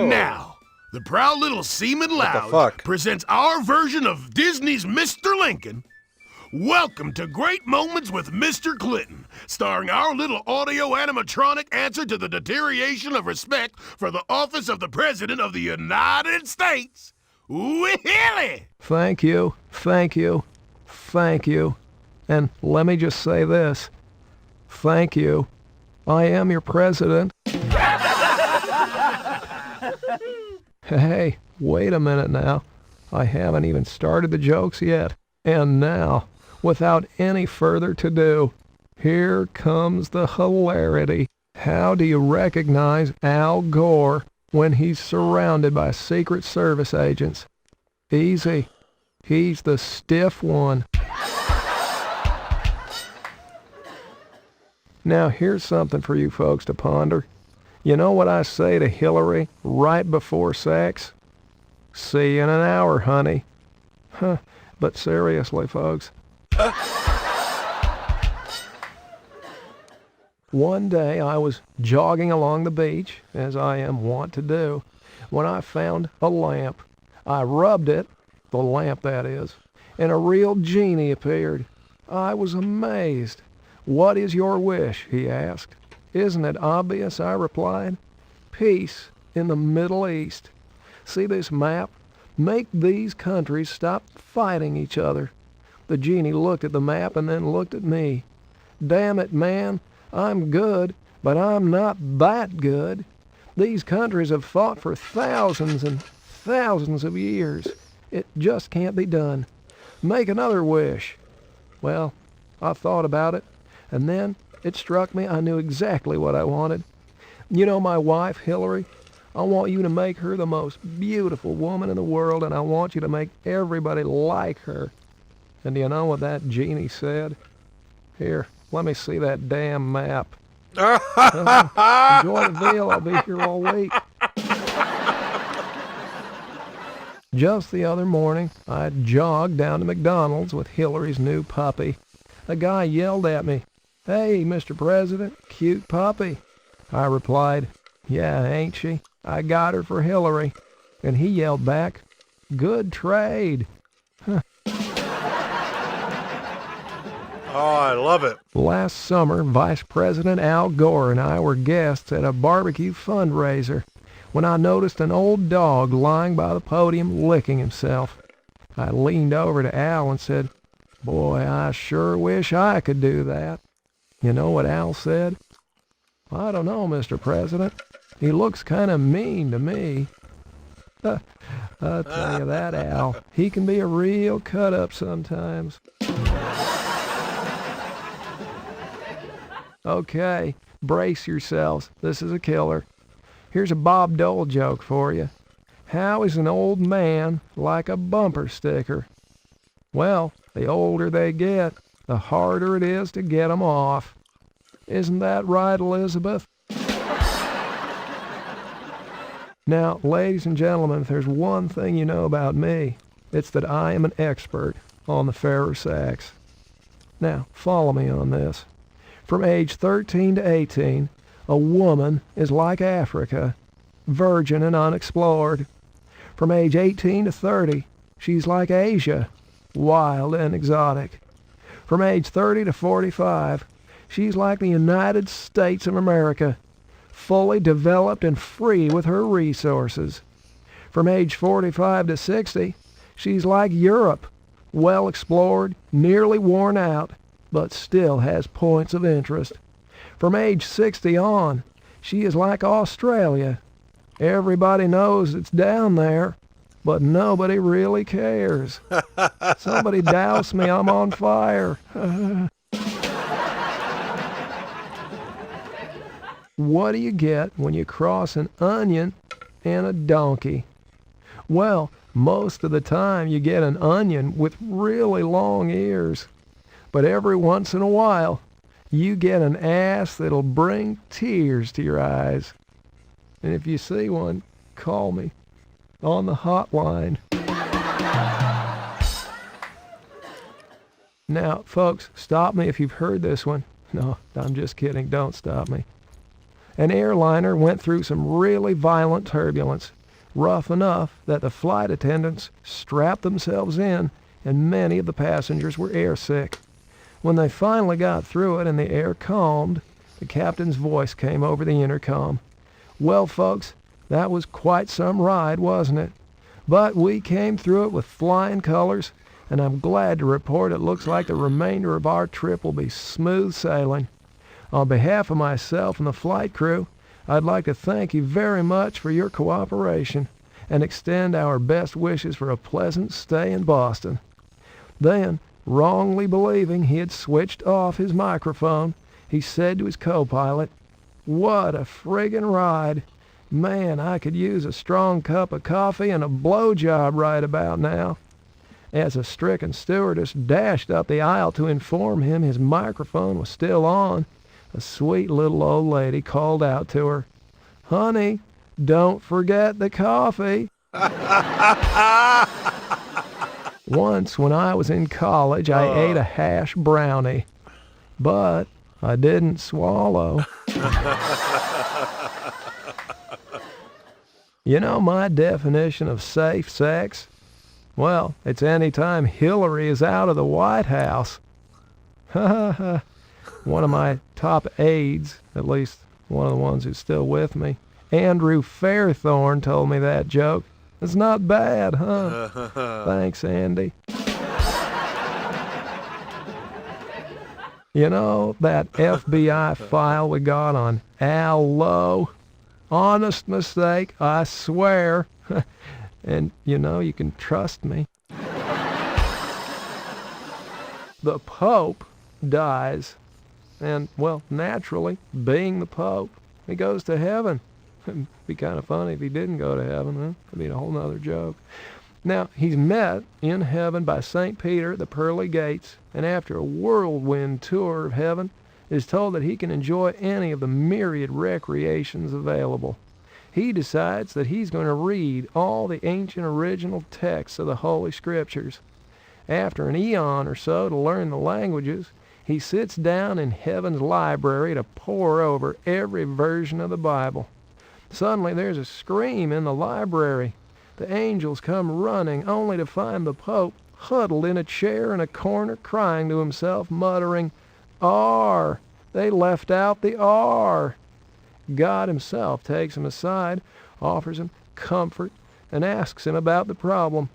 And now, the proud little Seaman Loud presents our version of Disney's Mr. Lincoln. Welcome to Great Moments with Mr. Clinton, starring our little audio animatronic answer to the deterioration of respect for the office of the President of the United States, Willy! Thank you, thank you, thank you. And let me just say this. Thank you. I am your president. Hey, wait a minute now. I haven't even started the jokes yet. And now, without any further to-do, here comes the hilarity. How do you recognize Al Gore when he's surrounded by Secret Service agents? Easy. He's the stiff one. Now, here's something for you folks to ponder. You know what I say to Hillary right before sex? See you in an hour, honey. Huh, but seriously, folks. One day I was jogging along the beach, as I am wont to do, when I found a lamp. I rubbed it, the lamp that is, and a real genie appeared. I was amazed. "What is your wish?" he asked. "Isn't it obvious?" I replied. "Peace in the Middle East. See this map? Make these countries stop fighting each other." The genie looked at the map and then looked at me. "Damn it, man, I'm good, but I'm not that good. These countries have fought for thousands and thousands of years. It just can't be done. Make another wish." Well, I thought about it, and then it struck me I knew exactly what I wanted. You know my wife, Hillary? I want you to make her the most beautiful woman in the world, and I want you to make everybody like her. And do you know what that genie said? Here, let me see that damn map. Enjoy the veal, I'll be here all week. Just the other morning, I jogged down to McDonald's with Hillary's new puppy. A guy yelled at me, "Hey, Mr. President, cute puppy." I replied, "Yeah, ain't she? I got her for Hillary." And he yelled back, "Good trade." Oh, I love it. Last summer, Vice President Al Gore and I were guests at a barbecue fundraiser when I noticed an old dog lying by the podium licking himself. I leaned over to Al and said, "Boy, I sure wish I could do that." You know what Al said? "I don't know, Mr. President. He looks kind of mean to me." I'll tell you that, Al. He can be a real cut-up sometimes. Okay, brace yourselves. This is a killer. Here's a Bob Dole joke for you. How is an old man like a bumper sticker? Well, the older they get, the harder it is to get 'em off. Isn't that right, Elizabeth? Now, ladies and gentlemen, if there's one thing you know about me, it's that I am an expert on the fairer sex. Now, follow me on this. From age 13 to 18, a woman is like Africa, virgin and unexplored. From age 18 to 30, she's like Asia, wild and exotic. From age 30 to 45, she's like the United States of America, fully developed and free with her resources. From age 45 to 60, she's like Europe, well explored, nearly worn out, but still has points of interest. From age 60 on, she is like Australia. Everybody knows it's down there, but nobody really cares. Somebody douse me, I'm on fire. What do you get when you cross an onion and a donkey? Well, most of the time you get an onion with really long ears. But every once in a while, you get an ass that'll bring tears to your eyes. And if you see one, call me on the hotline. Now, folks, stop me if you've heard this one. No, I'm just kidding. Don't stop me. An airliner went through some really violent turbulence, rough enough that the flight attendants strapped themselves in and many of the passengers were airsick. When they finally got through it and the air calmed, the captain's voice came over the intercom. "Well, folks, that was quite some ride, wasn't it? But we came through it with flying colors, and I'm glad to report it looks like the remainder of our trip will be smooth sailing. On behalf of myself and the flight crew, I'd like to thank you very much for your cooperation and extend our best wishes for a pleasant stay in Boston." Then, wrongly believing he had switched off his microphone, he said to his co-pilot, "What a friggin' ride. Man, I could use a strong cup of coffee and a blowjob right about now." As a stricken stewardess dashed up the aisle to inform him his microphone was still on, a sweet little old lady called out to her, "Honey, don't forget the coffee." Once when I was in college, I ate a hash brownie, but I didn't swallow. You know my definition of safe sex? Well, it's any time Hillary is out of the White House. One of my top aides, at least one of the ones who's still with me, Andrew Fairthorne, told me that joke. It's not bad, huh? Thanks, Andy. You know that FBI file we got on Al Lowe? Honest mistake, I swear. And, you know, you can trust me. The Pope dies. And, well, naturally, being the Pope, he goes to heaven. It'd be kind of funny if he didn't go to heaven, huh? That'd be a whole nother joke. Now, he's met in heaven by St. Peter at the pearly gates, and after a whirlwind tour of heaven, is told that he can enjoy any of the myriad recreations available. He decides that he's going to read all the ancient original texts of the Holy Scriptures. After an eon or so to learn the languages, he sits down in heaven's library to pore over every version of the Bible. Suddenly there's a scream in the library. The angels come running only to find the Pope huddled in a chair in a corner crying to himself, muttering, "R! They left out the R!" God himself takes him aside, offers him comfort, and asks him about the problem.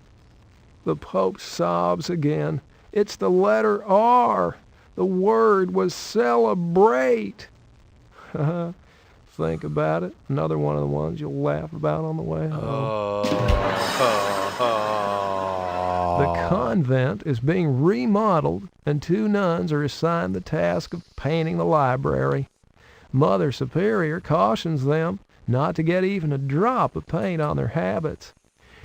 The Pope sobs again. "It's the letter R. The word was celebrate." Think about it. Another one of the ones you'll laugh about on the way home. The convent is being remodeled, and 2 nuns are assigned the task of painting the library. Mother Superior cautions them not to get even a drop of paint on their habits.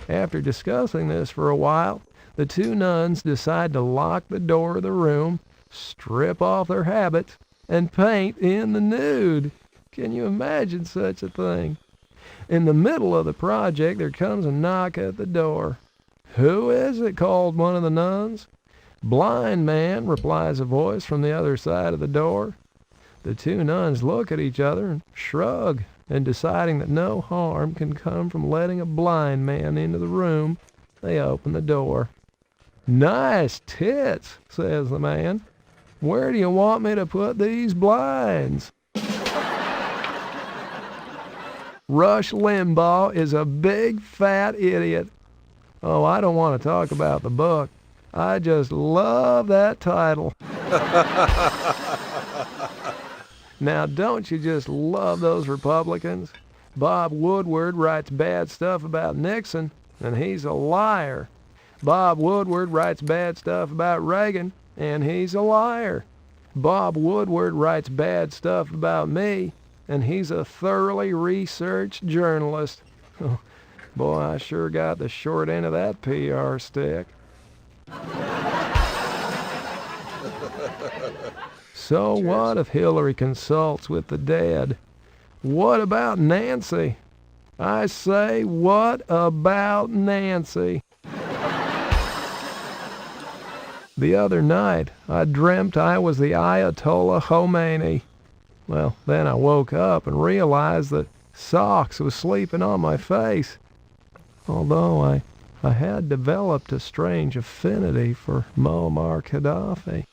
After discussing this for a while, the 2 nuns decide to lock the door of the room, strip off their habits, and paint in the nude. Can you imagine such a thing? In the middle of the project, there comes a knock at the door. "Who is it?" called one of the nuns. "Blind man," replies a voice from the other side of the door. The 2 nuns look at each other and shrug, and deciding that no harm can come from letting a blind man into the room, they open the door. "Nice tits," says the man. "Where do you want me to put these blinds?" Rush Limbaugh is a big fat idiot. Oh, I don't want to talk about the book. I just love that title. Now, don't you just love those Republicans? Bob Woodward writes bad stuff about Nixon, and he's a liar. Bob Woodward writes bad stuff about Reagan, and he's a liar. Bob Woodward writes bad stuff about me, and he's a thoroughly researched journalist. Oh, boy, I sure got the short end of that PR stick. So what if Hillary consults with the dead? What about Nancy? I say, what about Nancy? The other night, I dreamt I was the Ayatollah Khomeini. Well, then I woke up and realized that Socks was sleeping on my face. Although I had developed a strange affinity for Muammar Gaddafi.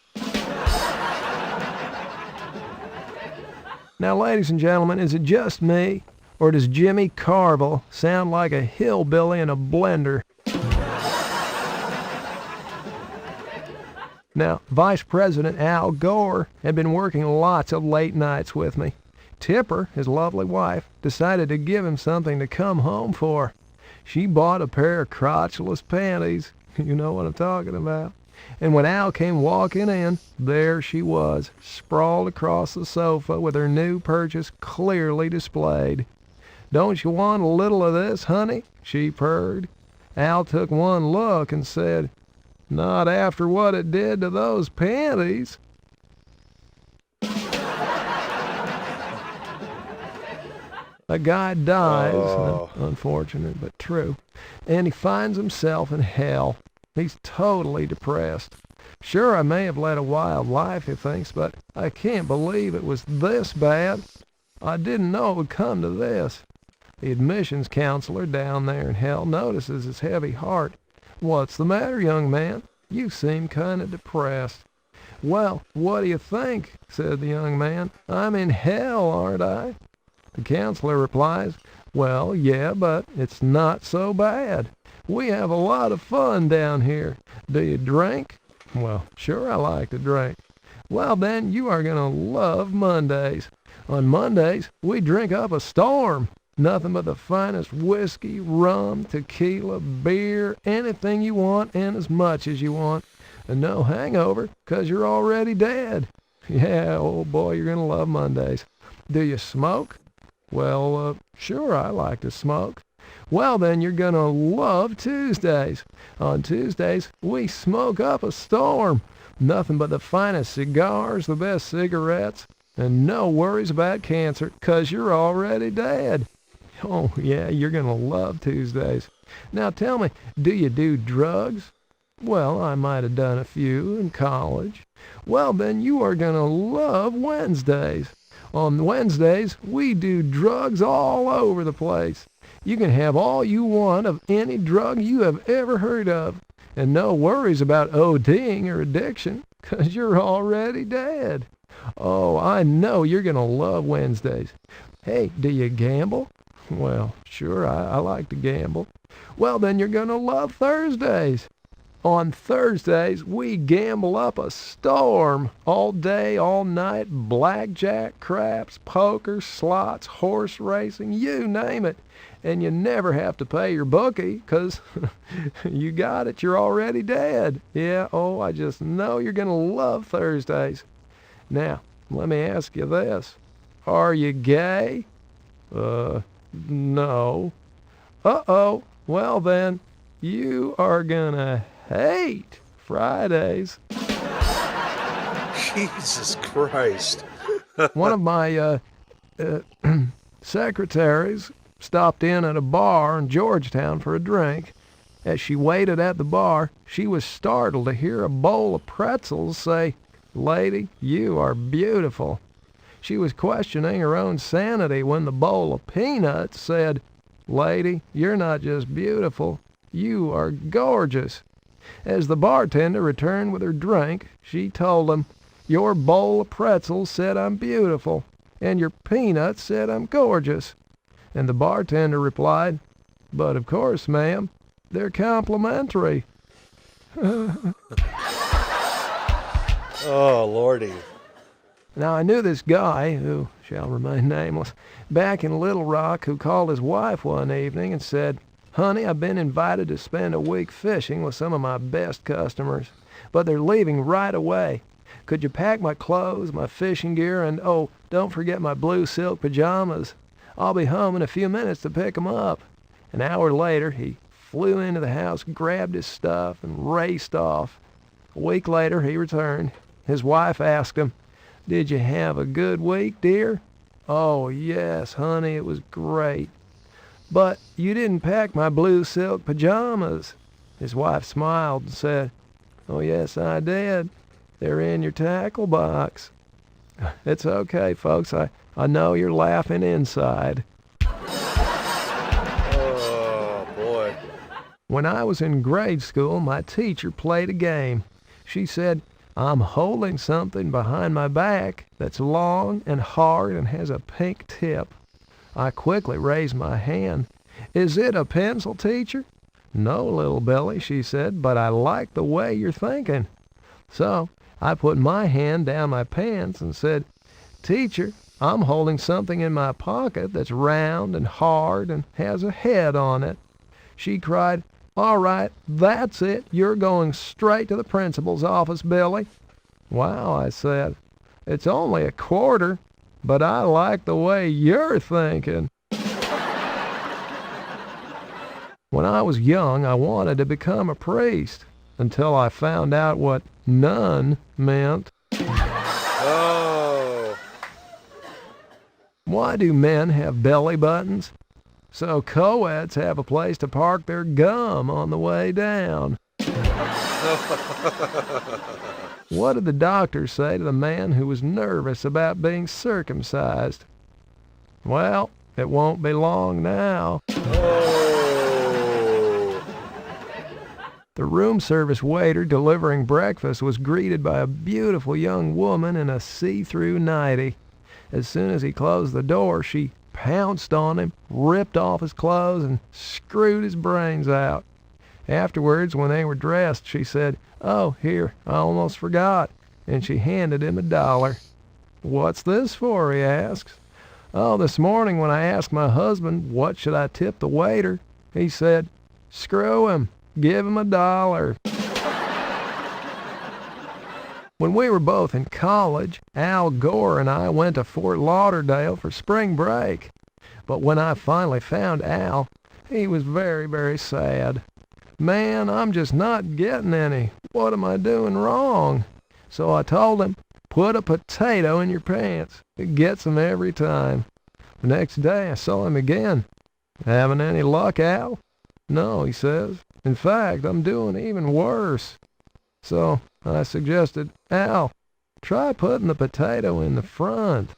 Now, ladies and gentlemen, is it just me, or does Jimmy Carville sound like a hillbilly in a blender? Now, Vice President Al Gore had been working lots of late nights with me. Tipper, his lovely wife, decided to give him something to come home for. She bought a pair of crotchless panties. You know what I'm talking about. And when Al came walking in, there she was, sprawled across the sofa with her new purchase clearly displayed. "Don't you want a little of this, honey?" she purred. Al took one look and said, "Not after what it did to those panties." A guy dies, unfortunate but true, and he finds himself in hell. He's totally depressed. Sure, I may have led a wild life, he thinks, but I can't believe it was this bad. I didn't know it would come to this. The admissions counselor down there in hell notices his heavy heart. "What's the matter, young man? You seem kind of depressed." "Well, what do you think?" said the young man. "I'm in hell, aren't I?" The counselor replies, "Well, yeah, but it's not so bad. We have a lot of fun down here. Do you drink?" "Well, sure I like to drink." "Well, then you are going to love Mondays. On Mondays, we drink up a storm. Nothing but the finest whiskey, rum, tequila, beer, anything you want and as much as you want. And no hangover, 'cause you're already dead. Yeah, old boy, you're going to love Mondays." "Do you smoke?" "Well, sure I like to smoke." "Well, then you're going to love Tuesdays. On Tuesdays, we smoke up a storm. Nothing but the finest cigars, the best cigarettes, and no worries about cancer, 'cause you're already dead. Oh, yeah, you're going to love Tuesdays. Now tell me, do you do drugs?" "Well, I might have done a few in college." "Well, then you are going to love Wednesdays. On Wednesdays, we do drugs all over the place. You can have all you want of any drug you have ever heard of, and no worries about ODing or addiction, 'cause you're already dead. Oh, I know you're going to love Wednesdays. Hey, do you gamble?" "Well, sure, I like to gamble." "Well, then you're going to love Thursdays. On Thursdays, we gamble up a storm. All day, all night, blackjack, craps, poker, slots, horse racing, you name it. And you never have to pay your bookie, 'cause you got it, you're already dead. Yeah, oh, I just know you're going to love Thursdays. Now, let me ask you this. Are you gay?" No." "Uh-oh. Well, then, you are gonna hate Fridays." Jesus Christ. One of my secretaries stopped in at a bar in Georgetown for a drink. As she waited at the bar, she was startled to hear a bowl of pretzels say, "Lady, you are beautiful." She was questioning her own sanity when the bowl of peanuts said, "Lady, you're not just beautiful, you are gorgeous." As the bartender returned with her drink, she told him, "Your bowl of pretzels said I'm beautiful, and your peanuts said I'm gorgeous." And the bartender replied, "But of course, ma'am, they're complimentary." Oh, Lordy. Now, I knew this guy, who shall remain nameless, back in Little Rock, who called his wife one evening and said, "Honey, I've been invited to spend a week fishing with some of my best customers, but they're leaving right away. Could you pack my clothes, my fishing gear, and, oh, don't forget my blue silk pajamas. I'll be home in a few minutes to pick 'em up." An hour later, he flew into the house, grabbed his stuff, and raced off. A week later, he returned. His wife asked him, "Did you have a good week, dear?" "Oh, yes, honey, it was great." "But you didn't pack my blue silk pajamas." His wife smiled and said, "Oh, yes, I did. They're in your tackle box." It's okay, folks. I know you're laughing inside. Oh, boy. When I was in grade school, my teacher played a game. She said, I'm holding something behind my back that's long and hard and has a pink tip. I quickly raised my hand. Is it a pencil, teacher? No, little Billy, she said, but I like the way you're thinking. So I put my hand down my pants and said, Teacher, I'm holding something in my pocket that's round and hard and has a head on it. She cried, All right, that's it. You're going straight to the principal's office, Billy. Wow, I said. It's only a quarter, but I like the way you're thinking. When I was young, I wanted to become a priest until I found out what nun meant. Oh. Why do men have belly buttons? So co-eds have a place to park their gum on the way down. What did the doctor say to the man who was nervous about being circumcised? Well, it won't be long now. Oh. The room service waiter delivering breakfast was greeted by a beautiful young woman in a see-through nightie. As soon as he closed the door, she pounced on him, ripped off his clothes, and screwed his brains out. Afterwards, when they were dressed, she said, Oh, here, I almost forgot, and she handed him $1. What's this for, he asks. Oh, this morning when I asked my husband what should I tip the waiter, he said, Screw him, give him $1. When we were both in college, Al Gore and I went to Fort Lauderdale for spring break. But when I finally found Al, he was very, very sad. Man, I'm just not getting any. What am I doing wrong? So I told him, put a potato in your pants. It gets them every time. The next day I saw him again. Having any luck, Al? No, he says. In fact, I'm doing even worse. So I suggested, Al, try putting the potato in the front.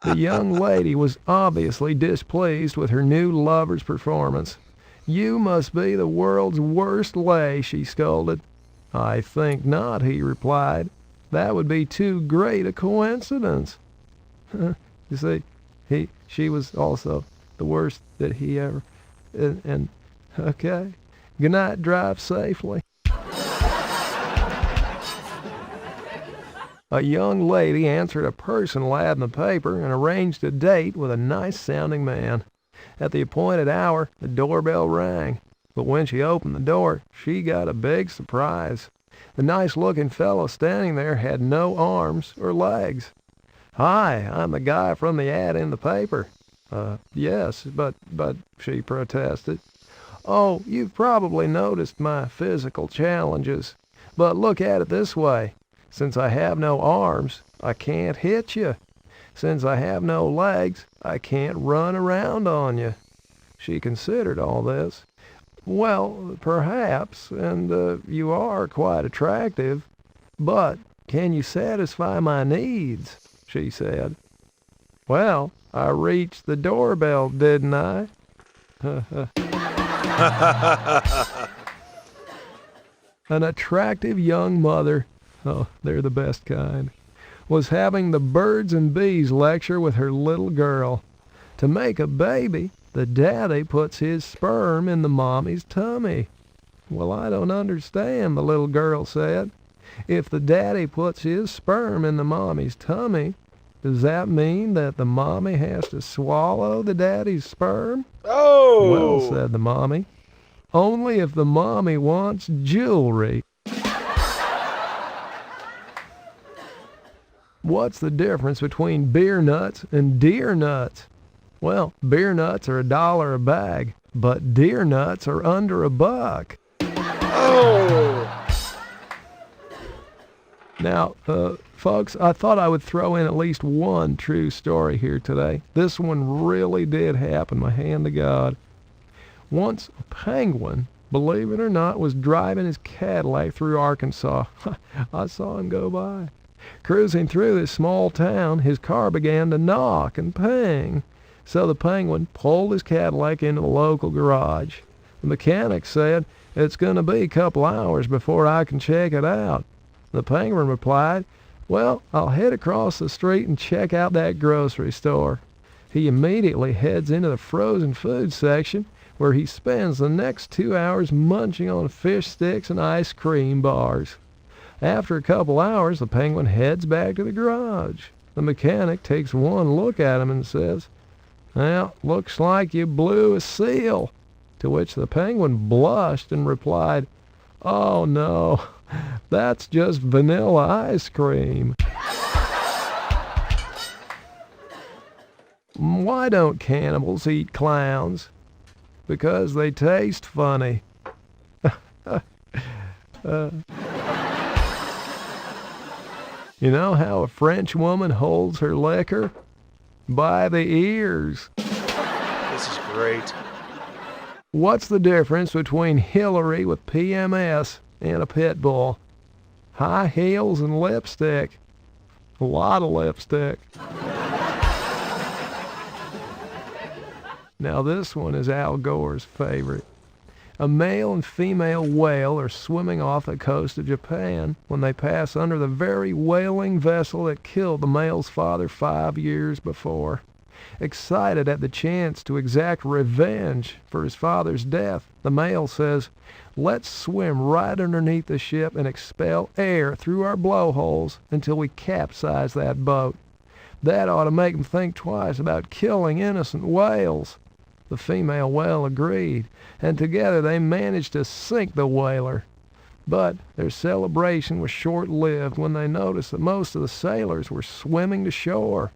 The young lady was obviously displeased with her new lover's performance. You must be the world's worst lay, she scolded. I think not, he replied. That would be too great a coincidence. You see, she was also the worst that he ever, and okay. Good night, drive safely. A young lady answered a personal ad in the paper and arranged a date with a nice-sounding man. At the appointed hour, the doorbell rang, but when she opened the door, she got a big surprise. The nice-looking fellow standing there had no arms or legs. Hi, I'm the guy from the ad in the paper. Yes, but she protested. Oh, you've probably noticed my physical challenges, but look at it this way. Since I have no arms, I can't hit you. Since I have no legs, I can't run around on you. She considered all this. Well, perhaps, and you are quite attractive, but can you satisfy my needs? She said. Well, I reached the doorbell, didn't I? An attractive young mother, oh, they're the best kind, was having the birds and bees lecture with her little girl. To make a baby, the daddy puts his sperm in the mommy's tummy. Well, I don't understand, the little girl said. If the daddy puts his sperm in the mommy's tummy, does that mean that the mommy has to swallow the daddy's sperm? Oh! Well, said the mommy, only if the mommy wants jewelry. What's the difference between beer nuts and deer nuts? Well, beer nuts are $1 a bag, but deer nuts are under $1. Oh! Now, folks, I thought I would throw in at least one true story here today. This one really did happen, my hand to God. Once a penguin believe it or not, was driving his Cadillac through Arkansas. I saw him go by. Cruising through this small town, his car began to knock and ping. So the Penguin pulled his Cadillac into the local garage. The mechanic said, "It's going to be a couple hours before I can check it out." The Penguin replied, "Well, I'll head across the street and check out that grocery store." He immediately heads into the frozen food section, where he spends the next 2 hours munching on fish sticks and ice cream bars. After a couple hours, the Penguin heads back to the garage. The mechanic takes one look at him and says, "Well, looks like you blew a seal." To which the Penguin blushed and replied, "Oh no, that's just vanilla ice cream." Why don't cannibals eat clowns? Because they taste funny. You know how a French woman holds her liquor? By the ears. This is great. What's the difference between Hillary with PMS and a pit bull? High heels and lipstick. A lot of lipstick. Now this one is Al Gore's favorite. A male and female whale are swimming off the coast of Japan when they pass under the very whaling vessel that killed the male's father 5 years before. Excited at the chance to exact revenge for his father's death, the male says, "Let's swim right underneath the ship and expel air through our blowholes until we capsize that boat. That ought to make them think twice about killing innocent whales." The female whale agreed, and together they managed to sink the whaler. But their celebration was short-lived when they noticed that most of the sailors were swimming to shore.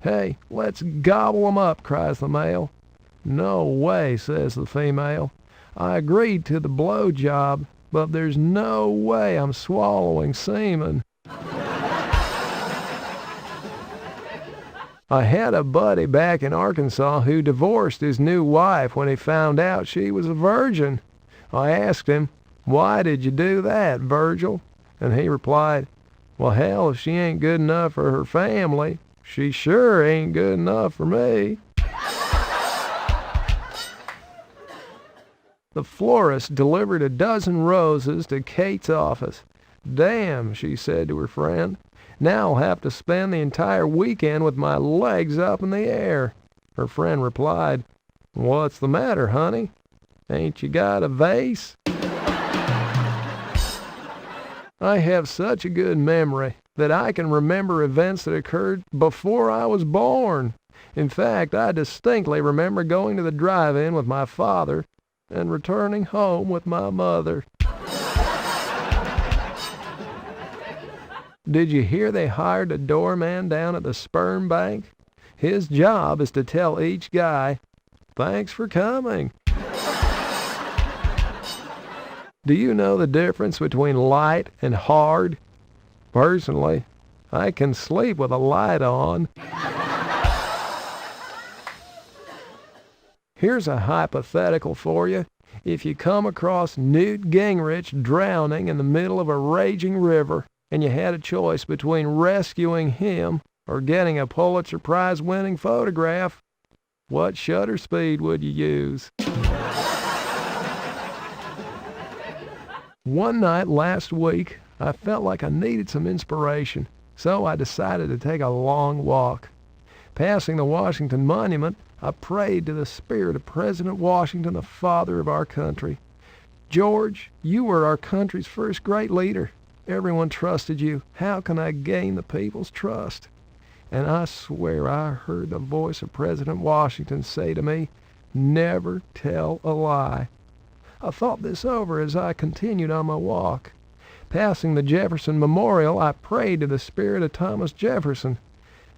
"Hey, let's gobble 'em up," cries the male. "No way," says the female. "I agreed to the blow job, but there's no way I'm swallowing semen." I had a buddy back in Arkansas who divorced his new wife when he found out she was a virgin. I asked him, "Why did you do that, Virgil?" And he replied, "Well, hell, if she ain't good enough for her family, she sure ain't good enough for me." The florist delivered a dozen roses to Kate's office. "Damn," she said to her friend. "Now I'll have to spend the entire weekend with my legs up in the air." Her friend replied, "What's the matter, honey? Ain't you got a vase?" I have such a good memory that I can remember events that occurred before I was born. In fact, I distinctly remember going to the drive-in with my father and returning home with my mother. Did you hear they hired a doorman down at the sperm bank? His job is to tell each guy, "Thanks for coming." Do you know the difference between light and hard? Personally, I can sleep with a light on. Here's a hypothetical for you. If you come across Newt Gingrich drowning in the middle of a raging river, and you had a choice between rescuing him or getting a Pulitzer Prize winning photograph, what shutter speed would you use? One night last week, I felt like I needed some inspiration, so I decided to take a long walk. Passing the Washington Monument, I prayed to the spirit of President Washington, the father of our country. "George, you were our country's first great leader. Everyone trusted you. How can I gain the people's trust?" And I swear I heard the voice of President Washington say to me, "Never tell a lie." I thought this over as I continued on my walk. Passing the Jefferson Memorial, I prayed to the spirit of Thomas Jefferson.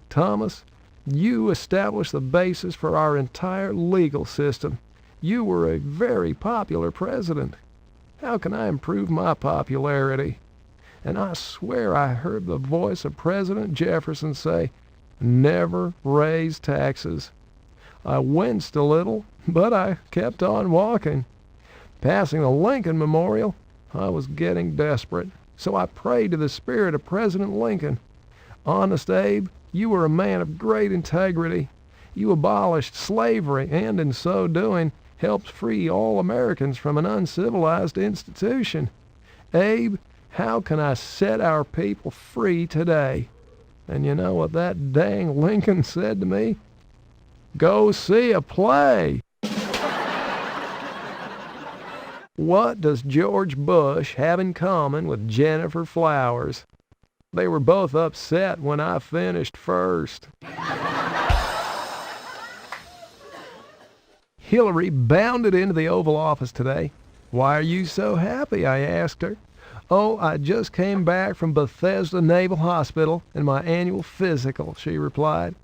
"Thomas, you established the basis for our entire legal system. You were a very popular president. How can I improve my popularity?" And I swear I heard the voice of President Jefferson say, "Never raise taxes." I winced a little, but I kept on walking. Passing the Lincoln Memorial, I was getting desperate, so I prayed to the spirit of President Lincoln. Honest Abe, you were a man of great integrity. You abolished slavery and, in so doing, helped free all Americans from an uncivilized institution. Abe, how can I set our people free today? And you know what that dang Lincoln said to me? Go see a play. What does George Bush have in common with Jennifer Flowers? They were both upset when I finished first. Hillary bounded into the Oval Office today. Why are you so happy? I asked her. Oh, I just came back from Bethesda Naval Hospital and my annual physical, she replied.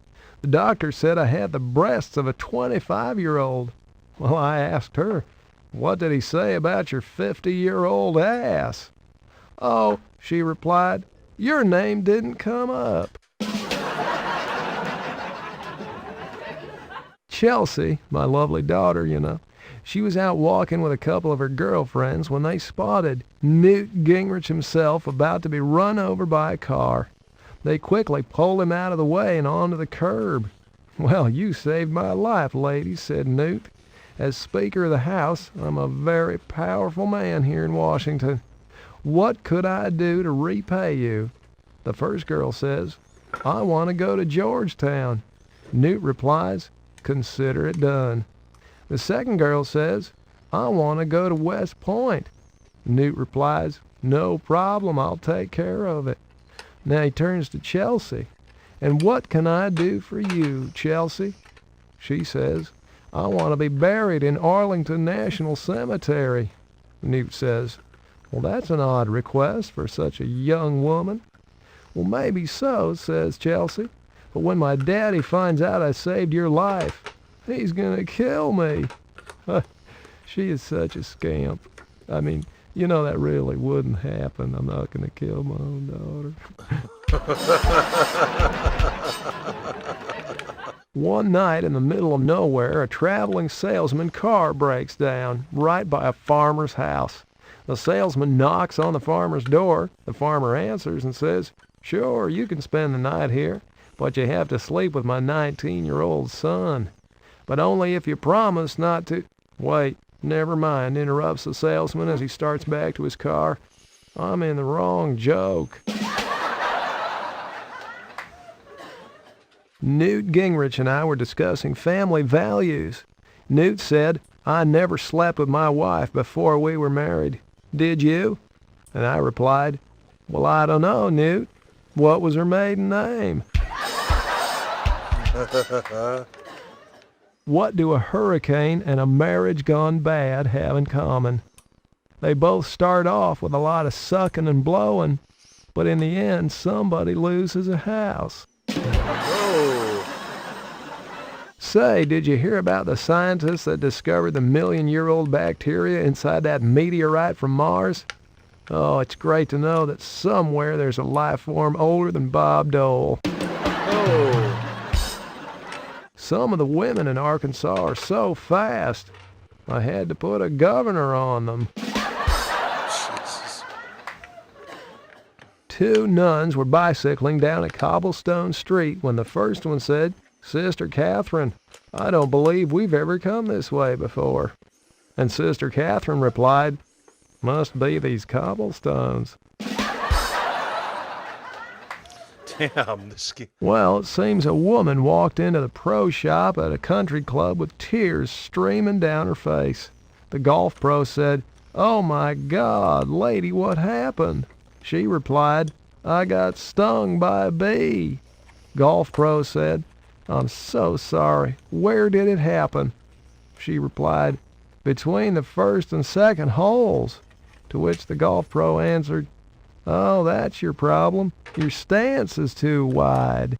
The doctor said I had the breasts of a 25-year-old. Well, I asked her, what did he say about your 50-year-old ass? Oh, she replied, your name didn't come up. Chelsea, my lovely daughter, you know, she was out walking with a couple of her girlfriends when they spotted Newt Gingrich himself about to be run over by a car. They quickly pulled him out of the way and onto the curb. Well, you saved my life, ladies, said Newt. As Speaker of the House, I'm a very powerful man here in Washington. What could I do to repay you? The first girl says, I want to go to Georgetown. Newt replies, consider it done. The second girl says, I want to go to West Point. Newt replies, no problem, I'll take care of it. Now he turns to Chelsea. And what can I do for you, Chelsea? She says, I want to be buried in Arlington National Cemetery. Newt says, well, that's an odd request for such a young woman. Well, maybe so, says Chelsea. But when my daddy finds out I saved your life, he's going to kill me. She is such a scamp. I mean, you know that really wouldn't happen. I'm not going to kill my own daughter. One night in the middle of nowhere, a traveling salesman car breaks down right by a farmer's house. The salesman knocks on the farmer's door. The farmer answers and says, sure, you can spend the night here, but you have to sleep with my 19-year-old son. But only if you promise not to... Wait, never mind, interrupts the salesman as he starts back to his car. I'm in the wrong joke. Newt Gingrich and I were discussing family values. Newt said, I never slept with my wife before we were married. Did you? And I replied, well, I don't know, Newt. What was her maiden name? What do a hurricane and a marriage gone bad have in common? They both start off with a lot of sucking and blowing, but in the end, somebody loses a house. Say, did you hear about the scientists that discovered the million-year-old bacteria inside that meteorite from Mars? Oh, it's great to know that somewhere there's a life form older than Bob Dole. Some of the women in Arkansas are so fast, I had to put a governor on them. Jesus. Two nuns were bicycling down a cobblestone street when the first one said, Sister Catherine, I don't believe we've ever come this way before. And Sister Catherine replied, must be these cobblestones. Damn, this game. Well, it seems a woman walked into the pro shop at a country club with tears streaming down her face. The golf pro said, oh my God, lady, what happened? She replied, I got stung by a bee. Golf pro said, I'm so sorry. Where did it happen? She replied, between the first and second holes. To which the golf pro answered, oh, that's your problem. Your stance is too wide.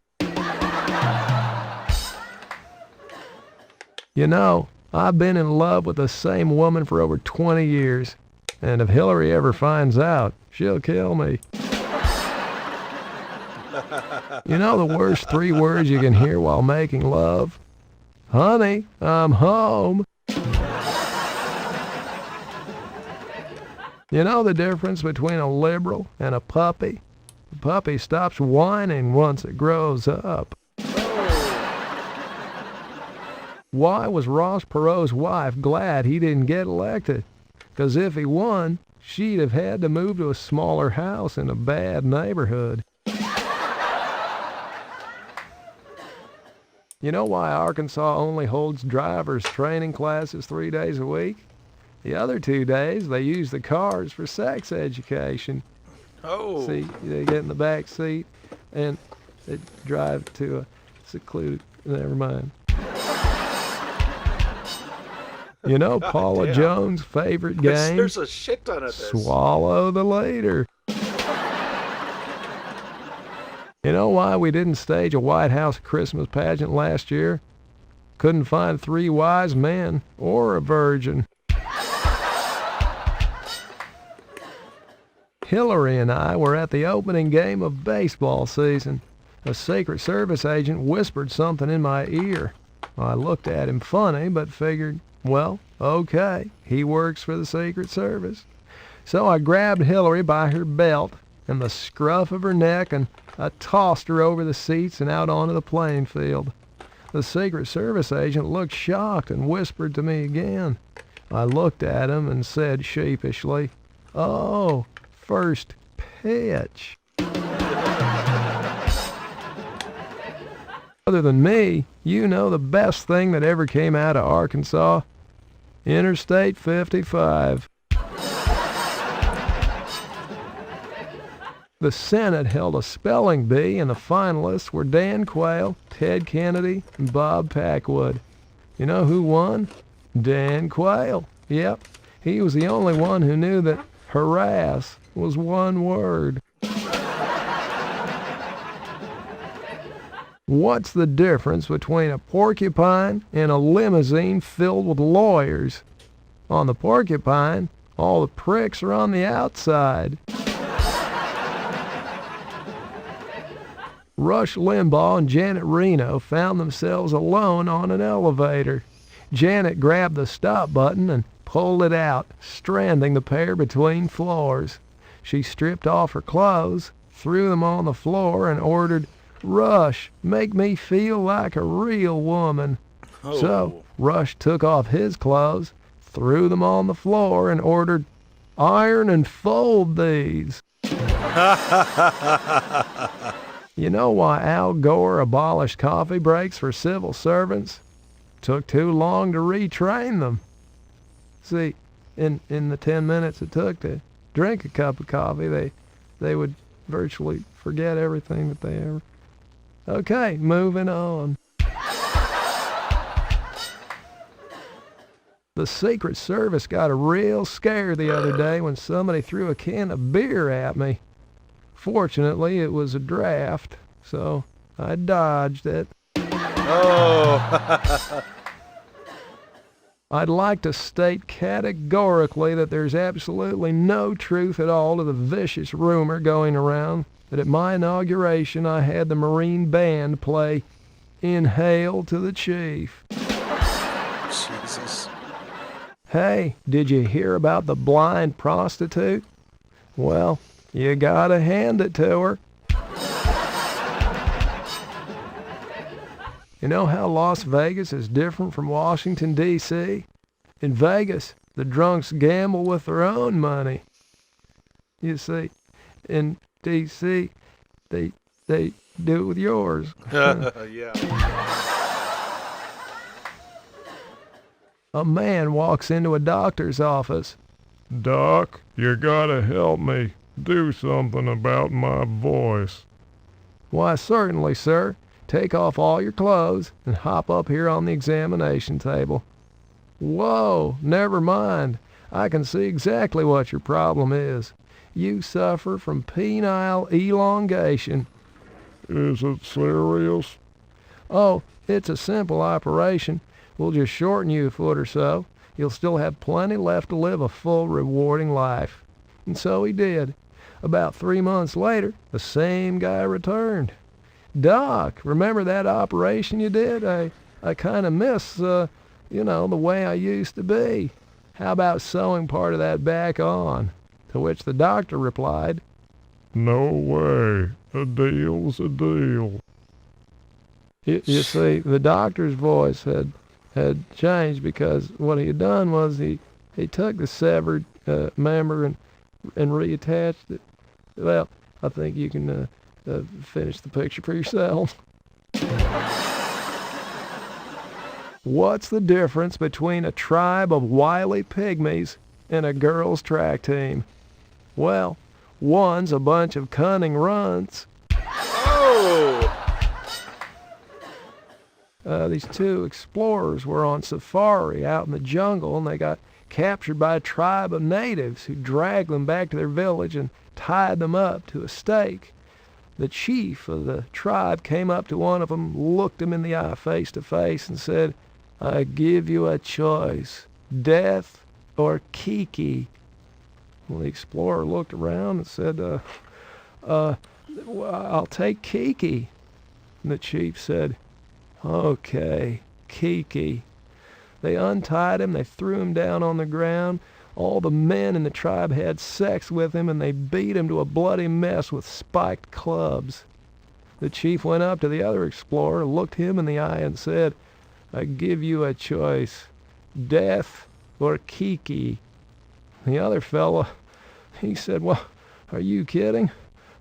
You know, I've been in love with the same woman for over 20 years. And if Hillary ever finds out, she'll kill me. You know the worst 3 words you can hear while making love? Honey, I'm home. You know the difference between a liberal and a puppy? The puppy stops whining once it grows up. Why was Ross Perot's wife glad he didn't get elected? 'Cause if he won, she'd have had to move to a smaller house in a bad neighborhood. You know why Arkansas only holds drivers training classes 3 days a week? The other 2 days, they use the cars for sex education. Oh. See, they get in the back seat and they drive to a secluded, never mind. You know Paula Jones' favorite game? There's a shit ton of this. Swallow the leader. You know why we didn't stage a White House Christmas pageant last year? Couldn't find 3 wise men or a virgin. Hillary and I were at the opening game of baseball season. A Secret Service agent whispered something in my ear. I looked at him funny, but figured, well, okay, he works for the Secret Service. So I grabbed Hillary by her belt and the scruff of her neck, and I tossed her over the seats and out onto the playing field. The Secret Service agent looked shocked and whispered to me again. I looked at him and said sheepishly, "Oh, first pitch." Other than me, you know the best thing that ever came out of Arkansas? Interstate 55. The Senate held a spelling bee, and the finalists were Dan Quayle, Ted Kennedy, and Bob Packwood. You know who won? Dan Quayle. Yep, he was the only one who knew that harass was one word. What's the difference between a porcupine and a limousine filled with lawyers? On the porcupine, all the pricks are on the outside. Rush Limbaugh and Janet Reno found themselves alone on an elevator. Janet grabbed the stop button and pulled it out, stranding the pair between floors. She stripped off her clothes, threw them on the floor, and ordered, "Rush, make me feel like a real woman." Oh. So Rush took off his clothes, threw them on the floor, and ordered, "Iron and fold these." You know why Al Gore abolished coffee breaks for civil servants? Took too long to retrain them. See, in the 10 minutes it took to drink a cup of coffee, they would virtually forget everything that they ever... Okay, moving on. The Secret Service got a real scare the other day when somebody threw a can of beer at me. Fortunately, it was a draft, so I dodged it. Oh. I'd like to state categorically that there's absolutely no truth at all to the vicious rumor going around that at my inauguration I had the Marine Band play "Inhale to the Chief." Jesus. Hey, did you hear about the blind prostitute? Well, you gotta hand it to her. You know how Las Vegas is different from Washington, D.C.? In Vegas, the drunks gamble with their own money. You see, in D.C., they do it with yours. Yeah. A man walks into a doctor's office. "Doc, you gotta help me. Do something about my voice." "Why, certainly, sir. Take off all your clothes and hop up here on the examination table." "Whoa, never mind. I can see exactly what your problem is. You suffer from penile elongation." "Is it serious?" "Oh, it's a simple operation. We'll just shorten you a foot or so. You'll still have plenty left to live a full, rewarding life." And so he did. About 3 months later, the same guy returned. "Doc, remember that operation you did? I kind of miss, the way I used to be. How about sewing part of that back on?" To which the doctor replied, "No way, a deal's a deal." You see, the doctor's voice had changed because what he had done was he took the severed member and reattached it. Well, I think you can finish the picture for yourself. What's the difference between a tribe of wily pygmies and a girls' track team? Well, one's a bunch of cunning runts. Oh! These two explorers were on safari out in the jungle, and they got captured by a tribe of natives who dragged them back to their village and tied them up to a stake. The chief of the tribe came up to one of them, looked him in the eye face to face, and said, "I give you a choice, death or Kiki." Well, the explorer looked around and said, well, "I'll take Kiki." And the chief said, "Okay, Kiki." They untied him, they threw him down on the ground. All the men in the tribe had sex with him, and they beat him to a bloody mess with spiked clubs. The chief went up to the other explorer, looked him in the eye, and said, "I give you a choice, death or Kiki." The other fella, he said, "Well, are you kidding?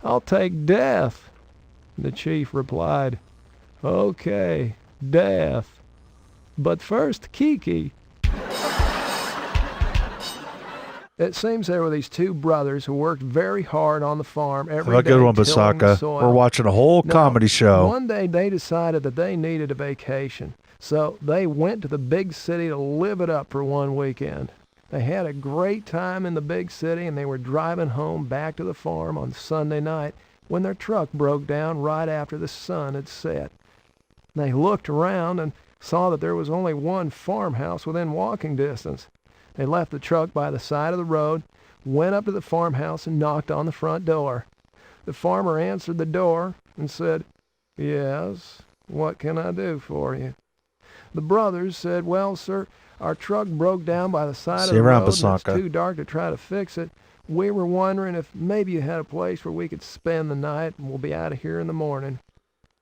I'll take death." The chief replied, "Okay, death. But first, Kiki." It seems there were these two brothers who worked very hard on the farm every day. Have a good one, tilling the Basaka. soil. We're watching a whole comedy show. One day they decided that they needed a vacation, so they went to the big city to live it up for one weekend. They had a great time in the big city, and they were driving home back to the farm on Sunday night when their truck broke down right after the sun had set. They looked around and saw that there was only one farmhouse within walking distance. They left the truck by the side of the road, went up to the farmhouse, and knocked on the front door. The farmer answered the door and said, "Yes, what can I do for you?" The brothers said, "Well, sir, our truck broke down by the side of the road, and it's too dark to try to fix it. We were wondering if maybe you had a place where we could spend the night, and we'll be out of here in the morning."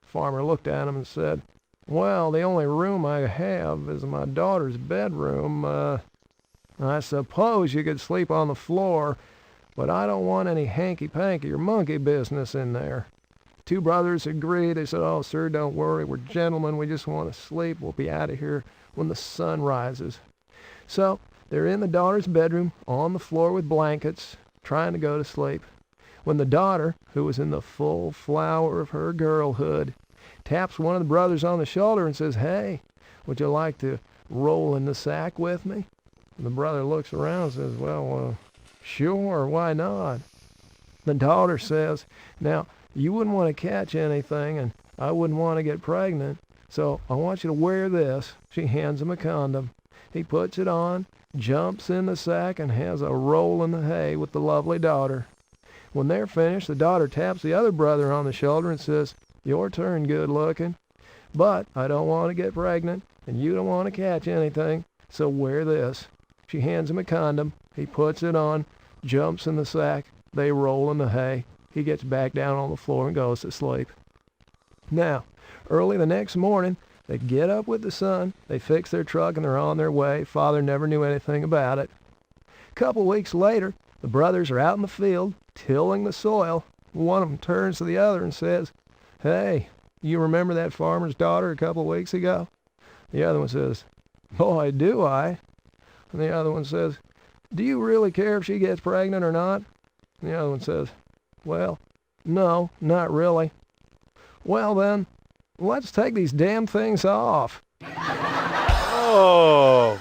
The farmer looked at him and said, "Well, the only room I have is my daughter's bedroom. I suppose you could sleep on the floor, but I don't want any hanky-panky or monkey business in there." Two brothers agreed. They said, "Oh, sir, don't worry. We're gentlemen. We just want to sleep. We'll be out of here when the sun rises." So they're in the daughter's bedroom on the floor with blankets, trying to go to sleep, when the daughter, who was in the full flower of her girlhood, taps one of the brothers on the shoulder and says, "Hey, would you like to roll in the sack with me?" And the brother looks around and says, "Well, sure, why not?" The daughter says, "Now, you wouldn't want to catch anything, and I wouldn't want to get pregnant, so I want you to wear this." She hands him a condom. He puts it on, jumps in the sack, and has a roll in the hay with the lovely daughter. When they're finished, the daughter taps the other brother on the shoulder and says, "Your turn, good looking. But I don't want to get pregnant, and you don't want to catch anything, so wear this." She hands him a condom. He puts it on, jumps in the sack. They roll in the hay. He gets back down on the floor and goes to sleep. Now, early the next morning, they get up with the sun. They fix their truck, and they're on their way. Father never knew anything about it. A couple weeks later, the brothers are out in the field, tilling the soil. One of them turns to the other and says, "Hey, you remember that farmer's daughter a couple weeks ago?" The other one says, "Boy, do I." And the other one says, "Do you really care if she gets pregnant or not?" And the other one says, "Well, no, not really." "Well then, let's take these damn things off." Oh!